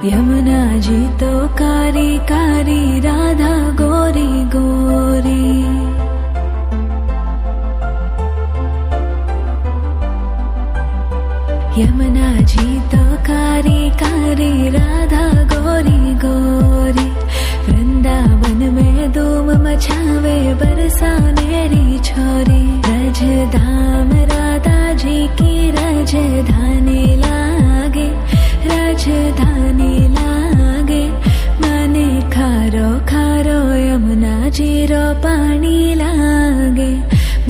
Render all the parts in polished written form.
यमुना जी तो कारी कारी, राधा गोरी गोरी। यमुना जी तो कारी कारी, राधा गोरी गोरी। वृंदावन में धूम मचावे, बरसानेरी छोरी। रज धाम राधा जी की राजधानी लागे, राजधानी लागे। माने खारो खारो यमुना जी रो पानी लागे।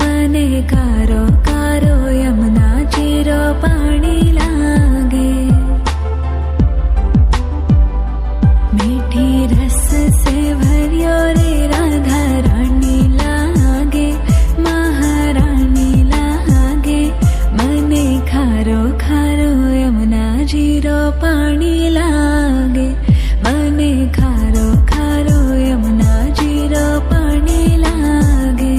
माने खारो खारो यमुना जी रो पानी लागे। मीठी रस से भरियो रे राधा रानी लागे, महारानी लागे। मने खारो खारो यमुना जी रो पानी लागे। मने खारो खारो यमुना जी रो पानी लागे।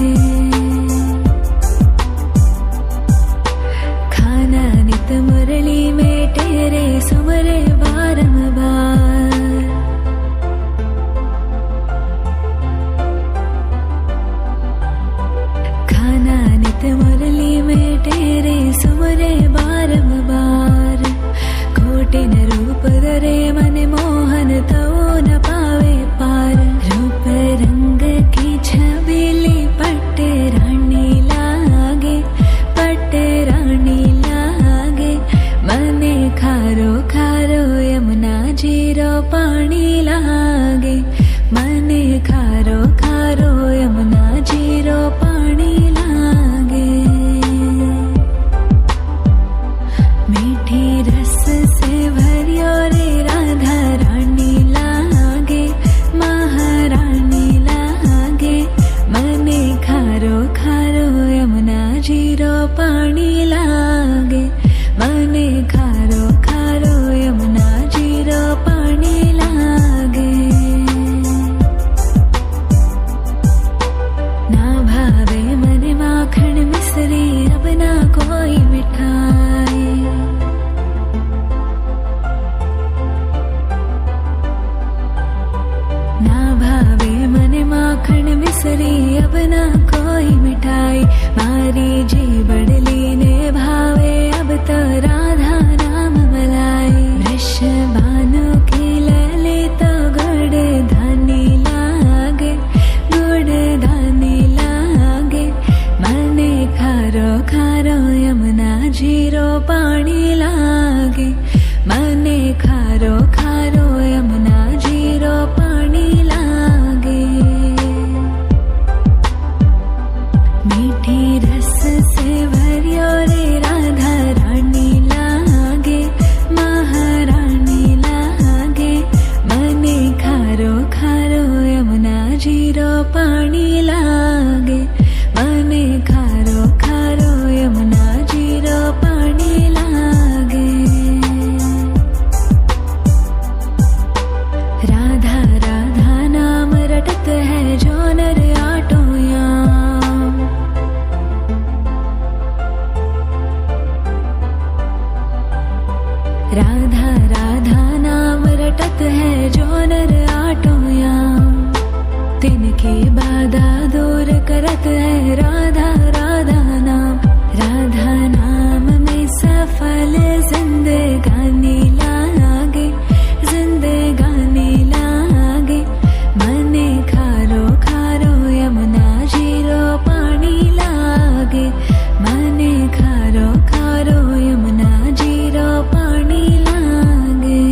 खाना नित मुरली में तेरे सुमरे बारंबार। खाना नित मुरली में तेरे सुमरे बारंबार। कोटिन रूप धरे मन मोहन तो न पावे पार। रूप रंग की छबीली पट्ट रानी लागे, पट्ट रानी लागे। मने खारो खारो यमुना जी रो पानी लागे। मने खारो खारो यमुना जी रो पानी लागे। मीठी रस से भरियो रे राधा रानी लागे, महारानी लागे। मने खारो खारो यमुना जी रो पानी लागे। मने खारो खारो यमुना जी रो पानी लागे। ना भावे मने माखन मिश्री, अब ना कोई मिठाई। ना भावे मने माखन मिश्री, अब ना कोई मिठाई। मारी जी बड़ली ने भावे, अब तो राधा नाम मलाई। वृषभानु की लली तो गुड़ धानी लागे, गुड़ धानी लागे। मने खारो खारो यमुना जी रो पानी लागे। मने खारो खारो यमुना जी रो पानी लागे। मीठी रस से भरियो रे राधा रानी लागे, महारानी लागे। मने खारो खारो यमुना जी रो पानी लागे। मने खारो खारो यमुना जी रो पानी लागे। राधा राधा नाम रटत है जो नर आटो याम। राधा राधा नाम रटत है जो नर आटो याम। तिनकी बाधा दूर करत है राधा राधा नाम। राधा नाम में सफल जिंदगानी लागे, जिंदगानी लागे। मने खारो खारो यमुना जी रो पानी लागे। मने खारो खारो यमुना जी रो पानी लागे।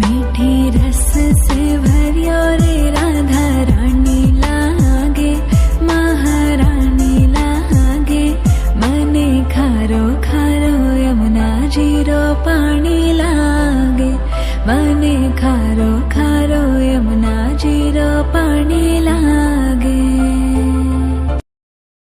मीठी रस से भरियो रे राधा रानी लागे, महारानी लागे। मने खारो खारो यमुना जी रो पानी लागे। मने खारो खारो यमुना जी रो पानी लागे।